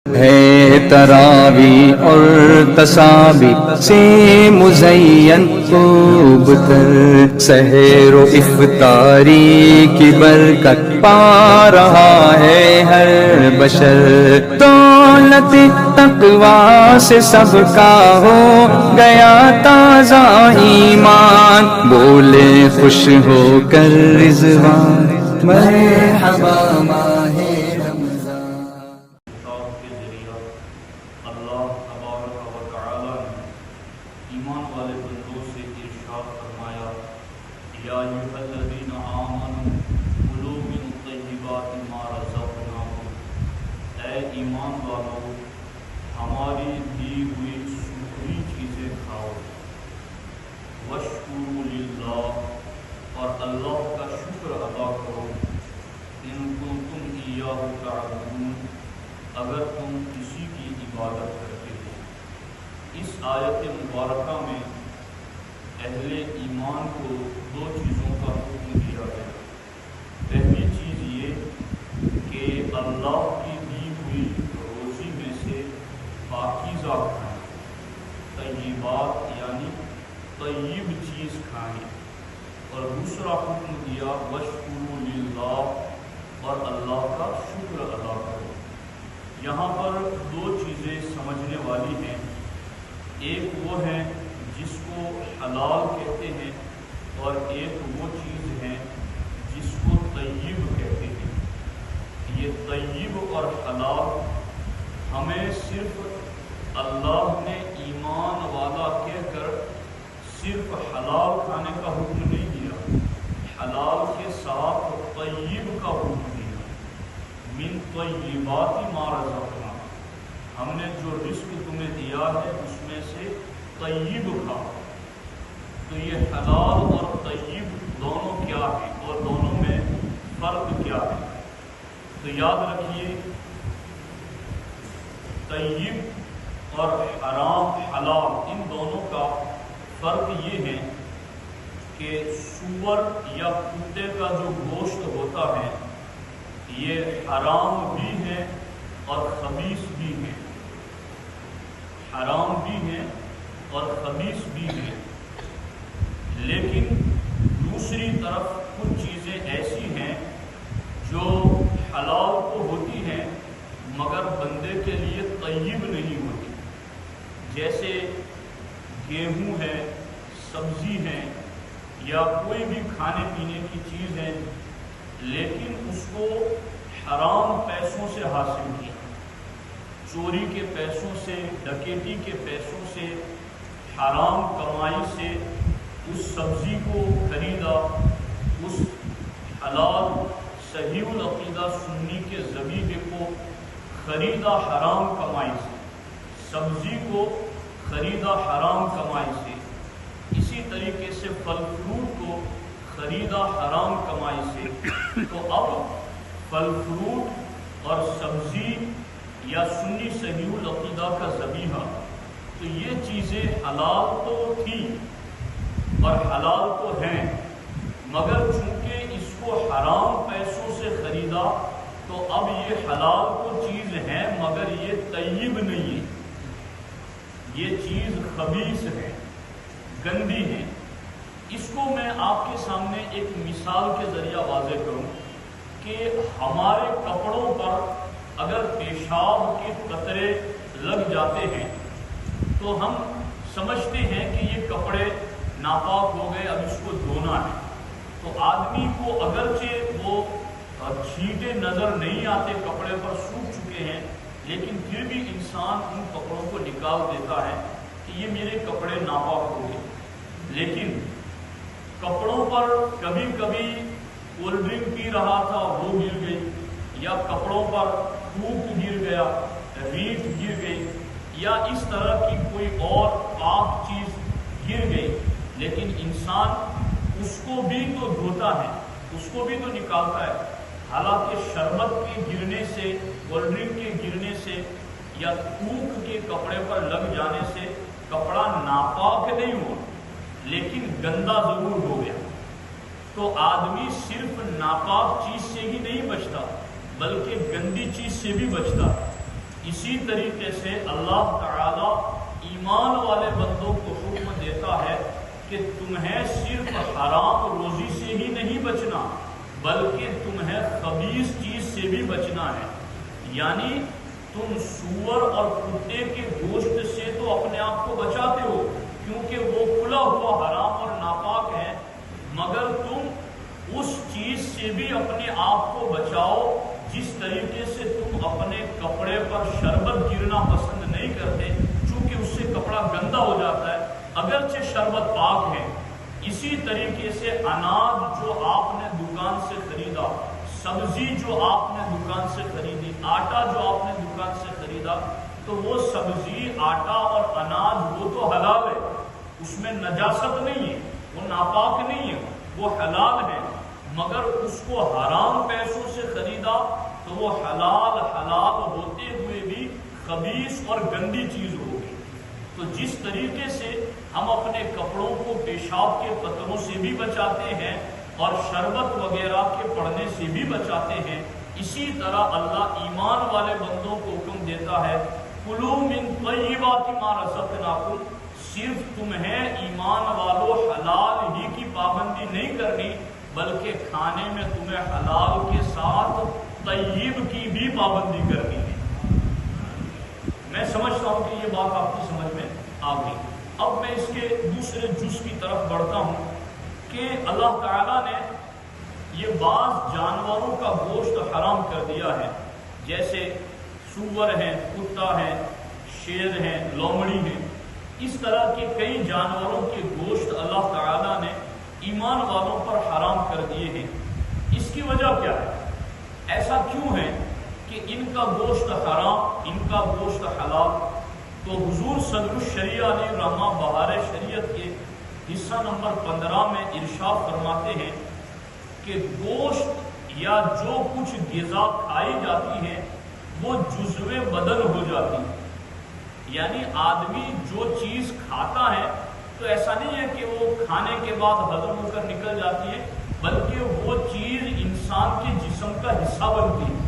ہے تراوی اور تسابی سے مزین خوب تر، سحر و افطاری کی برکت پا رہا ہے ہر بشر، دولت تقوی سے سب کا ہو گیا تازہ ایمان، بولے خوش ہو کر رضوان مرحبا ماہ رمضان۔ اللہ تبارک و تعالی نے ایمان والے بندوں سے ارشاد فرمایا، یا ایھا الذین آمنوا کلوا من طیبات ما رزقناکم، اے ایمان والو ہماری دی ہوئی سوکھی چیزیں کھاؤ، واشکروا للہ اور اللہ کا شکر ادا کرو، ان کنتم ایاہ تعبدون اگر تم کسی کی عبادت کرتے ہو۔ اس آیت مبارکہ میں اہل ایمان کو دو چیزوں کا حکم دیا گیا۔ پہلی چیز یہ کہ اللہ کی دی ہوئی روزی میں سے پاکیزہ کھائیں، طیبات یعنی طیب چیز کھائیں، اور دوسرا حکم دیا واشکروا للہ اور اللہ کا شکر ادا کرو۔ یہاں پر دو چیزیں سمجھنے والی ہیں، ایک وہ ہے جس کو حلال کہتے ہیں اور ایک وہ چیز ہے جس کو طیب کہتے ہیں۔ یہ طیب اور حلال ہمیں صرف اللہ نے ایمان والا کہہ کر صرف حلال کھانے کا حکم نہیں دیا، حلال کے ساتھ طیب کا حکم دیا۔ من طیبات ما رزقنا، ہم نے جو رزق تمہیں دیا ہے اس میں سے طیب کھاؤ۔ تو یہ حلال اور طیب دونوں کیا ہیں اور دونوں میں فرق کیا ہے؟ تو یاد رکھیے، طیب اور حرام حلال ان دونوں کا فرق یہ ہے کہ سور یا کتے کا جو گوشت ہوتا ہے یہ حرام بھی ہے اور خبیث بھی ہے، حرام بھی ہے اور خبیث بھی ہے۔ لیکن دوسری طرف کچھ چیزیں ایسی ہیں جو حلال تو ہوتی ہیں مگر بندے کے لیے طیب نہیں ہوتی، جیسے گیہوں ہے، سبزی ہے، یا کوئی بھی کھانے پینے کی چیز ہے، لیکن اس کو حرام پیسوں سے حاصل کیا، چوری کے پیسوں سے، ڈکیتی کے پیسوں سے، حرام کمائی سے اس سبزی کو خریدا، اس حلال صحیح العقیدہ سنی کے ذبیحے کو خریدا حرام کمائی سے، سبزی کو خریدا حرام کمائی سے، اسی طریقے سے پھل فروٹ کو خریدا حرام کمائی سے۔ تو اب پھل فروٹ اور سبزی یا سنی صحیح العقیدہ کا ذبیحہ، تو یہ چیزیں حلال تو تھی اور حلال تو ہیں، مگر چونکہ اس کو حرام پیسوں سے خریدا تو اب یہ حلال تو چیز ہے مگر یہ طیب نہیں ہے، یہ چیز خبیث ہے، گندی ہے۔ اس کو میں آپ کے سامنے ایک مثال کے ذریعہ واضح کروں کہ ہمارے کپڑوں پر اگر پیشاب کے قطرے لگ جاتے ہیں تو ہم سمجھتے ہیں کہ یہ کپڑے ناپاک ہو گئے، اب اس کو دھونا ہے۔ تو آدمی کو اگرچہ وہ چھینٹے نظر نہیں آتے، کپڑے پر سوکھ چکے ہیں، لیکن پھر بھی انسان ان کپڑوں کو نکال دیتا ہے کہ یہ میرے کپڑے ناپاک ہو گئے۔ لیکن کپڑوں پر کبھی کبھی کولڈ ڈرنک پی رہا تھا وہ گر گئی، یا کپڑوں پر تھوک گر گیا، ریت گر گئی، یا اس طرح کی کوئی اور پاک چیز گر گئی، لیکن انسان اس کو بھی تو دھوتا ہے، اس کو بھی تو نکالتا ہے۔ حالانکہ شربت کے گرنے سے، کولڈ ڈرنک کے گرنے سے یا تھوک کے کپڑے پر لگ جانے سے کپڑا ناپاک نہیں ہوا، لیکن گندا ضرور ہو گیا۔ تو آدمی صرف ناپاک چیز سے ہی نہیں بچتا بلکہ گندی چیز سے بھی بچتا ہے۔ اسی طریقے سے اللہ تعالی ایمان والے بندوں کو حکم دیتا ہے کہ تمہیں صرف حرام روزی سے ہی نہیں بچنا بلکہ تمہیں خبیث چیز سے بھی بچنا ہے. یعنی تم سور اور کتے کے گوشت سے تو اپنے آپ کو بچاتے ہو کیونکہ وہ کھلا ہوا حرام اور ناپاک ہے، مگر تم اس چیز سے بھی اپنے آپ کو بچاؤ جس طریقے سے تم اپنے کپڑے پر شربت گرنا پسند نہیں کرتے چونکہ اس سے کپڑا گندا ہو جاتا ہے اگرچہ شربت پاک ہے. اسی طریقے سے اناج جو آپ نے دکان سے خریدا، سبزی جو آپ نے دکان سے خریدی، آٹا جو آپ نے دکان سے خریدا، تو وہ سبزی، آٹا اور اناج وہ تو حلال ہے، اس میں نجاست نہیں ہے، وہ ناپاک نہیں ہے، وہ حلال ہے. مگر اس کو حرام پیسوں سے خریدا تو وہ حلال ہوتے ہوئے بھی خبیث اور گندی چیز ہوگی. تو جس طریقے سے ہم اپنے کپڑوں کو پیشاب کے قطروں سے بھی بچاتے ہیں اور شربت وغیرہ کے پڑنے سے بھی بچاتے ہیں، اسی طرح اللہ ایمان والے بندوں کو حکم دیتا ہے کلوا من طیبات ما رزقناکم. صرف تمہیں ایمان والو حلال ہی کی پابندی نہیں کرنی بلکہ کھانے میں تمہیں حلال کے ساتھ طیب کی بھی پابندی کرنی ہے. میں سمجھتا ہوں کہ یہ بات آپ کی سمجھ میں آ گئی. اب میں اس کے دوسرے جز کی طرف بڑھتا ہوں کہ اللہ تعالیٰ نے یہ بعض جانوروں کا گوشت حرام کر دیا ہے، جیسے سور ہیں، کتا ہے، شیر ہیں، لومڑی ہیں. اس طرح کے کئی جانوروں کے گوشت اللہ تعالیٰ نے ایمان والوں پر حرام کر دیے ہیں. اس کی وجہ کیا ہے؟ ایسا کیوں ہے کہ ان کا گوشت حرام، ان کا گوشت حلال؟ تو حضور صدر الشریعہ علیہ رحمہ بہار شریعت کے حصہ نمبر 15 میں ارشاد فرماتے ہیں کہ گوشت یا جو کچھ غذا کھائی جاتی ہے وہ جزو بدن ہو جاتی ہے. یعنی آدمی جو چیز کھاتا ہے تو ایسا نہیں ہے کہ وہ کھانے کے بعد ہضم ہو کر نکل جاتی ہے بلکہ وہ چیز انسان کے جسم کا حصہ بنتی ہے.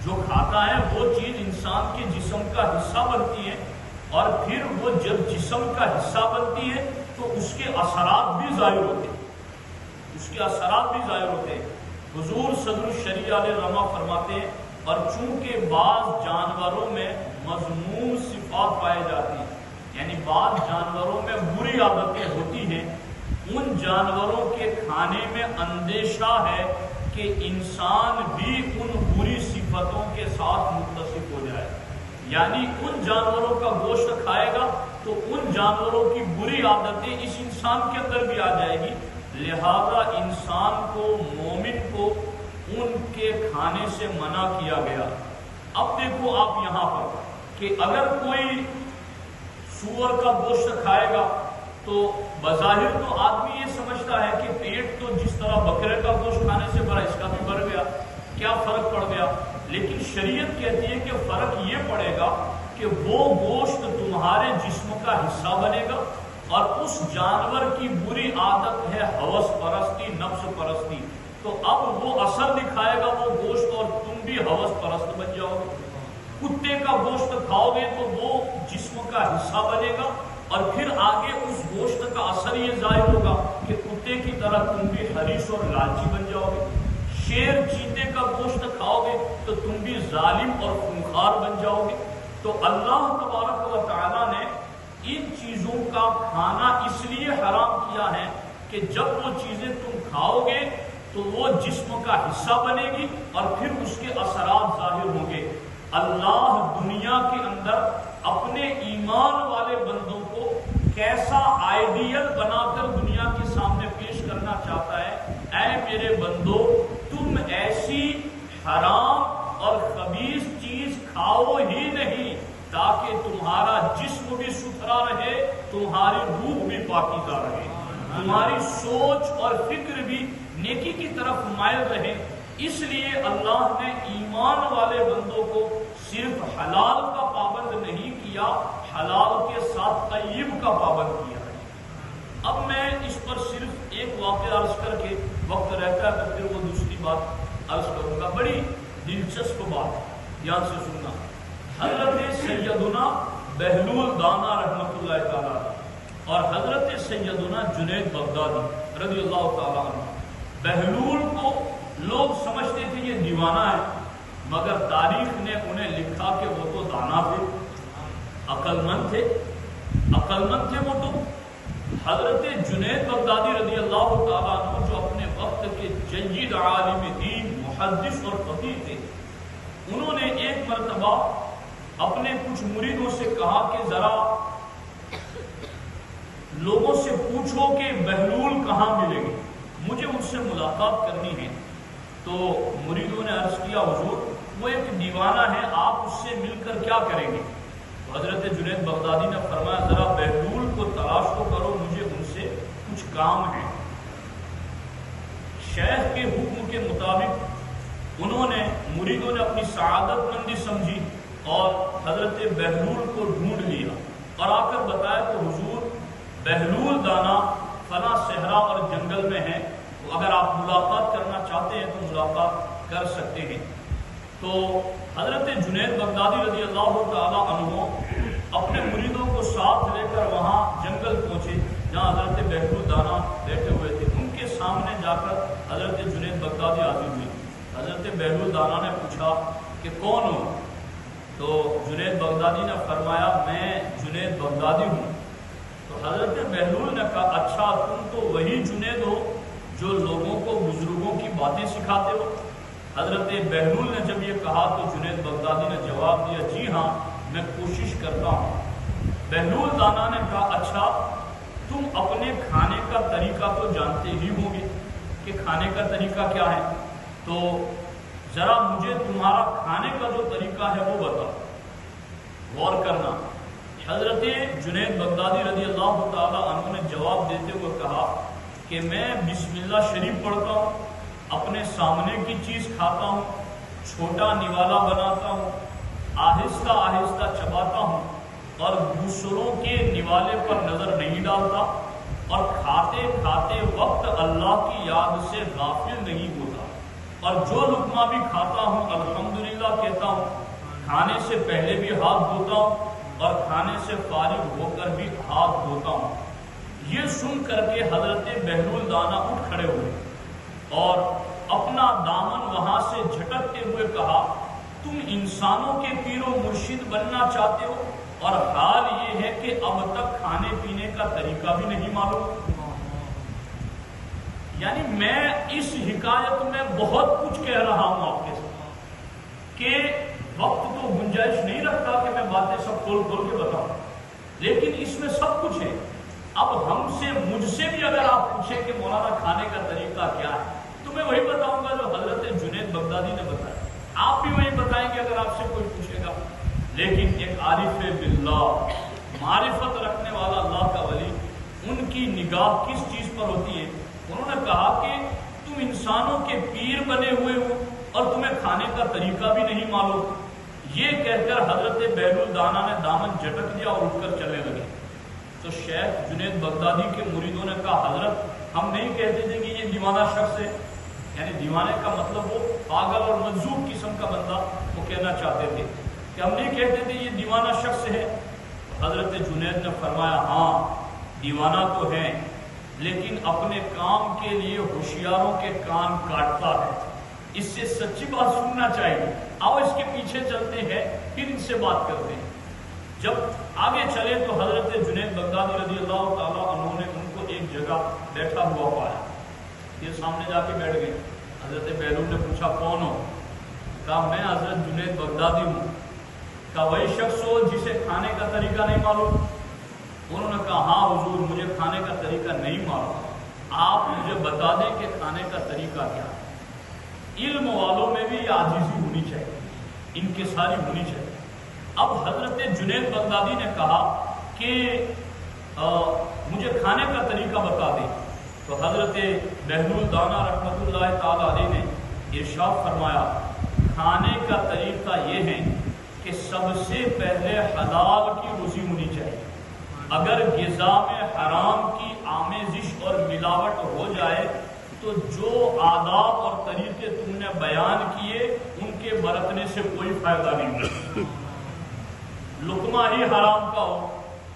جو کھاتا ہے وہ چیز انسان کے جسم کا حصہ بنتی ہے اور پھر وہ جب جسم کا حصہ بنتی ہے تو اس کے اثرات بھی ظاہر ہوتے ہیں، اس کے اثرات بھی ظاہر ہوتے ہیں. حضور صدر الشریعہ علیہ رحمہ فرماتے ہیں اور چونکہ بعض جانوروں میں مذموم صفات پائے جاتی ہیں، یعنی بعض جانوروں میں بری عادتیں ہوتی ہیں، ان جانوروں کے کھانے میں اندیشہ ہے کہ انسان بھی ان بری صفتوں کے ساتھ متصف ہو جائے. یعنی ان جانوروں کا گوشت کھائے گا تو ان جانوروں کی بری عادتیں اس انسان کے اندر بھی آ جائے گی. لہذا انسان کو، مومن کو ان کے کھانے سے منع کیا گیا. اب دیکھو آپ یہاں پر کہ اگر کوئی سور کا گوشت کھائے گا تو بظاہر تو آدمی یہ سمجھتا ہے کہ پیٹ تو جس طرح بکرے کا گوشت کھانے سے بھرا، اس کا بھی بھر گیا، کیا فرق پڑ گیا؟ لیکن شریعت کہتی ہے کہ فرق یہ پڑے گا کہ وہ گوشت تمہارے جسم کا حصہ بنے گا اور اس جانور کی بری عادت ہے ہوس پرستی، نفس پرستی، تو اب وہ اثر دکھائے گا وہ گوشت اور تم بھی ہوس پرست بن جاؤ گے. کتے کا گوشت کھاؤ گے تو وہ جسم کا حصہ بنے گا اور پھر آگے اس گوشت کا اثر یہ ظاہر ہوگا کہ کتے کی طرح تم بھی حریص اور لالچی بن جاؤ گے. شیر، چیتے کا گوشت کھاؤ گے تو تم بھی ظالم اور خونخوار بن جاؤ گے. تو اللہ تبارک و تعالیٰ نے ان چیزوں کا کھانا اس لیے حرام کیا ہے کہ جب وہ چیزیں تم کھاؤ گے تو وہ جسم کا حصہ بنے گی اور پھر اس کے اثرات ظاہر ہوں گے. اللہ دنیا کے اندر اپنے ایمان والے بندوں کو کیسا آئیڈیل بنا کر دنیا کے سامنے پیش کرنا چاہتا ہے. اے میرے بندو، تم ایسی حرام اور خبیث چیز کھاؤ ہی نہیں تاکہ تمہارا جسم بھی ستھرا رہے، تمہاری روح بھی پاکیزہ رہے، تمہاری سوچ اور فکر بھی نیکی کی طرف مائل رہے. اس لیے اللہ نے ایمان والے بندوں کو صرف حلال کا پابند نہیں کیا، حلال کے ساتھ طیب کا پابند کیا ہے. اب میں اس پر صرف ایک واقعہ عرض کر کے، وقت رہتا ہے تو پھر وہ دوسری بات عرض کروں گا. بڑی دلچسپ بات، دھیان سے سننا. بہلول دانا رحمۃ اللہ تعالیٰ اور حضرت سیدنا جنید بغدادی رضی اللہ تعالیٰ عنہ، بہلول کو لوگ سمجھتے تھے یہ دیوانہ ہے، مگر تاریخ نے انہیں لکھا کہ وہ تو دانا تھے، عقل مند تھے وہ تو۔ حضرت جنید بغدادی رضی اللہ تعالیٰ عنہ جو اپنے وقت کے جید عالم دین، محدث اور فقیہ تھے، انہوں نے ایک مرتبہ اپنے کچھ مریدوں سے کہا کہ ذرا لوگوں سے پوچھو کہ بہلول کہاں ملیں گے، مجھے ان سے ملاقات کرنی ہے۔ تو مریدوں نے عرض کیا حضور وہ ایک دیوانہ ہے، آپ اس سے مل کر کیا کریں گے؟ حضرت جنید بغدادی نے فرمایا ذرا بہلول کو تلاش تو کرو، مجھے ان سے کچھ کام ہے۔ شیخ کے حکم کے مطابق انہوں نے مریدوں نے اپنی سعادت مندی سمجھی اور حضرت بہلول کو ڈھونڈ لیا اور آ کر بتایا کہ حضور بہلول دانا فلاں صحرا اور جنگل میں ہے، تو اگر آپ ملاقات کرنا چاہتے ہیں تو ملاقات کر سکتے ہیں۔ تو حضرت جنید بغدادی رضی اللہ تعالیٰ عنہ اپنے مریدوں کو ساتھ لے کر وہاں جنگل پہنچے جہاں حضرت بہلول دانا بیٹھے ہوئے تھے۔ ان کے سامنے جا کر حضرت جنید بغدادی حاضر ہوئے۔ حضرت بہلول دانا نے پوچھا کہ کون ہو؟ تو جنید بغدادی نے فرمایا میں جنید بغدادی ہوں۔ تو حضرت بہلول نے کہا اچھا تم تو وہی جنید ہو جو لوگوں کو بزرگوں کی باتیں سکھاتے ہو؟ حضرت بہلول نے جب یہ کہا تو جنید بغدادی نے جواب دیا جی ہاں میں کوشش کرتا ہوں۔ بہلول دانا نے کہا اچھا تم اپنے کھانے کا طریقہ تو جانتے ہی ہوں گے کہ کھانے کا طریقہ کیا ہے، تو ذرا مجھے تمہارا کھانے کا جو طریقہ ہے وہ بتاؤ، غور کرنا۔ حضرت جنید بغدادی رضی اللہ تعالیٰ عنہ نے جواب دیتے ہوئے کہا کہ میں بسم اللہ شریف پڑھتا ہوں، اپنے سامنے کی چیز کھاتا ہوں، چھوٹا نوالا بناتا ہوں، آہستہ آہستہ چباتا ہوں اور دوسروں کے نوالے پر نظر نہیں ڈالتا اور کھاتے کھاتے وقت اللہ کی یاد سے غافل نہیں ہوتا، اور جو لقمہ بھی کھاتا ہوں الحمدللہ کہتا ہوں، کھانے سے پہلے بھی ہاتھ دھوتا ہوں اور کھانے سے فارغ ہو کر بھی ہاتھ دھوتا ہوں۔ یہ سن کر کے حضرت بہلول دانا اٹھ کھڑے ہوئے اور اپنا دامن وہاں سے جھٹکتے ہوئے کہا تم انسانوں کے پیر و مرشد بننا چاہتے ہو اور حال یہ ہے کہ اب تک کھانے پینے کا طریقہ بھی نہیں معلوم۔ یعنی میں اس حکایت میں بہت کچھ کہہ رہا ہوں آپ کے ساتھ کہ وقت تو گنجائش نہیں رکھتا کہ میں باتیں سب کھول کھول کے بتاؤں، لیکن اس میں سب کچھ ہے۔ اب مجھ سے بھی اگر آپ پوچھیں کہ مولانا کھانے کا طریقہ کیا ہے تو میں وہی بتاؤں گا جو حضرت جنید بغدادی نے بتایا، آپ بھی وہی بتائیں گے اگر آپ سے کوئی پوچھے گا۔ لیکن ایک عارف باللہ، معرفت رکھنے والا اللہ کا ولی، ان کی نگاہ کس چیز پر ہوتی ہے؟ انہوں نے کہا کہ تم انسانوں کے پیر بنے ہوئے ہو اور تمہیں کھانے کا طریقہ بھی نہیں معلوم۔ یہ کہہ کر حضرت بہلول دانا نے دامن جھٹک دیا اور اٹھ کر چلنے لگے۔ تو شیخ جنید بغدادی کے مریدوں نے کہا حضرت ہم نہیں کہتے تھے کہ یہ دیوانہ شخص ہے، یعنی دیوانے کا مطلب وہ پاگل اور مجذوب قسم کا بندہ وہ کہنا چاہتے تھے کہ ہم نہیں کہتے تھے یہ دیوانہ شخص ہے۔ حضرت جنید نے فرمایا ہاں دیوانہ تو ہے، لیکن اپنے کام کے لیے ہوشیاروں کے کان کاٹتا ہے، اس سے سچی بات سننا چاہیے۔ آؤ اس کے پیچھے چلتے ہیں پھر ان سے بات کرتے ہیں۔ جب آگے چلے تو حضرت جنید بغدادی رضی اللہ تعالیٰ عنہ نے ان کو ایک جگہ بیٹھا ہوا پایا، یہ سامنے جا کے بیٹھ گئے۔ حضرت بہلول نے پوچھا کون ہو؟ کہا میں حضرت جنید بغدادی ہوں۔ کہا وہی شخص ہو جسے کھانے کا طریقہ نہیں معلوم؟ انہوں نے کہا ہاں حضور مجھے کھانے کا طریقہ نہیں معلوم، آپ مجھے بتا دیں کہ کھانے کا طریقہ کیا ہے۔ علم والوں میں بھی یہ عاجزی ہونی چاہیے، انکساری ہونی چاہیے۔ اب حضرت جنید بغدادی نے کہا کہ مجھے کھانے کا طریقہ بتا دیں، تو حضرت بہلول دانا رحمۃ اللہ تعالی علیہ نے ارشاد فرمایا کھانے کا طریقہ یہ ہے کہ سب سے پہلے حلال کی روزی ہونی چاہیے۔ اگر غذا میں حرام کی آمیزش اور ملاوٹ ہو جائے تو جو آداب اور طریقے تم نے بیان کیے ان کے برتنے سے کوئی فائدہ نہیں ہوگا۔ لقمہ ہی حرام کا ہو،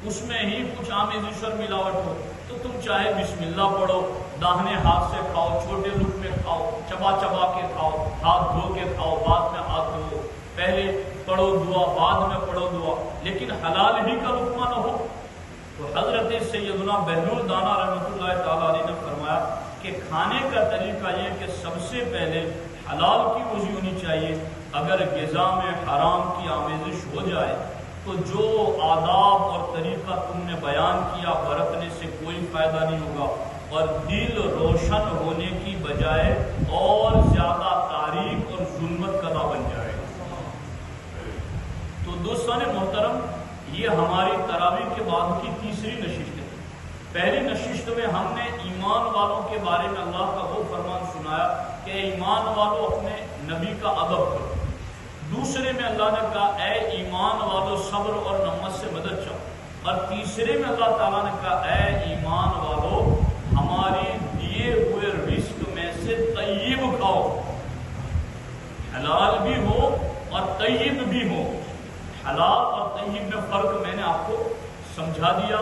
اس میں ہی کچھ آمیزش اور ملاوٹ ہو، تو تم چاہے بسم اللہ پڑھو، داہنے ہاتھ سے کھاؤ، چھوٹے لقمے کھاؤ، چبا چبا کے کھاؤ، ہاتھ دھو کے کھاؤ، بعد میں ہاتھ دھو، پہلے پڑھو دعا، بعد میں پڑھو دعا، لیکن حلال ہی کا لقمہ نہ ہو۔ تو حضرت سیدنا بہلول دانا رحمۃ اللہ تعالیٰ علیہ نے فرمایا کہ کھانے کا طریقہ یہ کہ سب سے پہلے حلال کی روزی ہونی چاہیے۔ اگر غذا میں حرام کی آمیزش ہو جائے تو جو آداب اور طریقہ تم نے بیان کیا برتنے سے کوئی فائدہ نہیں ہوگا، اور دل روشن ہونے کی بجائے اور زیادہ تاریک اور ظلمت کدا بن جائے گا۔ تو دوستان محترم، یہ ہماری تراویح کے بعد کی تیسری نشست ہے۔ پہلی نشست میں ہم نے ایمان والوں کے بارے میں اللہ کا وہ فرمان سنایا کہ ایمان والوں اپنے نبی کا ادب کرو۔ دوسرے میں اللہ نے کہا اے ایمان والوں صبر اور نمت سے مدد چاہو، اور تیسرے میں اللہ تعالیٰ نے کہا اے ایمان والوں ہمارے دیے ہوئے رزق میں سے طیب کھاؤ، حلال بھی ہو اور طیب بھی ہو۔ حلال اور طیب میں فرق میں نے آپ کو سمجھا دیا،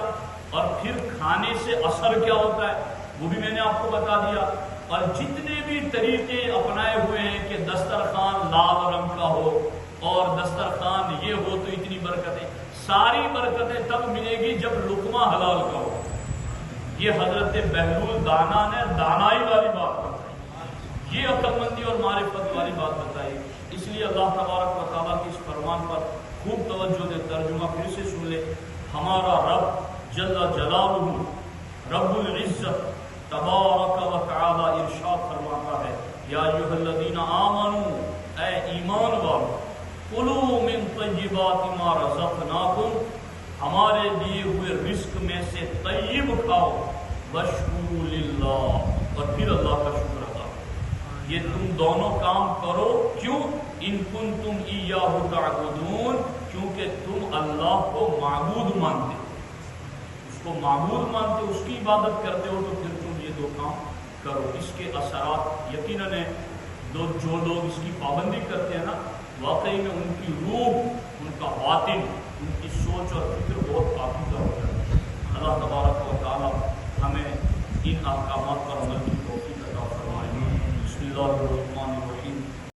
اور پھر کھانے سے اثر کیا ہوتا ہے وہ بھی میں نے آپ کو بتا دیا، اور جتنے بھی طریقے اپنائے ہوئے ہیں کہ دسترخوان لال رنگ کا ہو اور دسترخوان یہ ہو تو اتنی برکتیں، ساری برکتیں تب ملے گی جب لقمہ حلال کا ہو۔ یہ حضرت بہلول دانا نے دانائی والی بات بتائی، یہ عقل مندی اور معرفت والی بات بتائی۔ اس لیے اللہ تبارک و تعالیٰ کے اس فرمان پر خوب توجہ دے، ترجمہ پھر سے سن لے۔ ہمارا رب جل جلالہ رب العزت تبارک و تعالی ارشاد فرماتا ہے یا ایھا الذین آمنوا، اے ایمان والو، کلوا من طیبات ما رزقناکم، ہمارے دیے ہوئے رزق میں سے طیب کھاؤ، واشکروا للہ، اور پھر اللہ کا شکر ادا کرو۔ یہ تم دونوں کام کرو، کیوں؟ ان کنتم ایاہ تعبدون، کیونکہ تم اللہ کو معبود مانتے ہو، اس کو معبود مانتے ہو، اس کی عبادت کرتے ہو، تو پھر تم یہ دو کام کرو۔ اس کے اثرات یقیناً جو لوگ اس کی پابندی کرتے ہیں نا، واقعی میں ان کی روح، ان کا باطن، ان کی سوچ اور فکر بہت پاکیزہ ہو جاتی ہے۔ اللہ تبارک و تعالی ہمیں ان احکامات پر عمل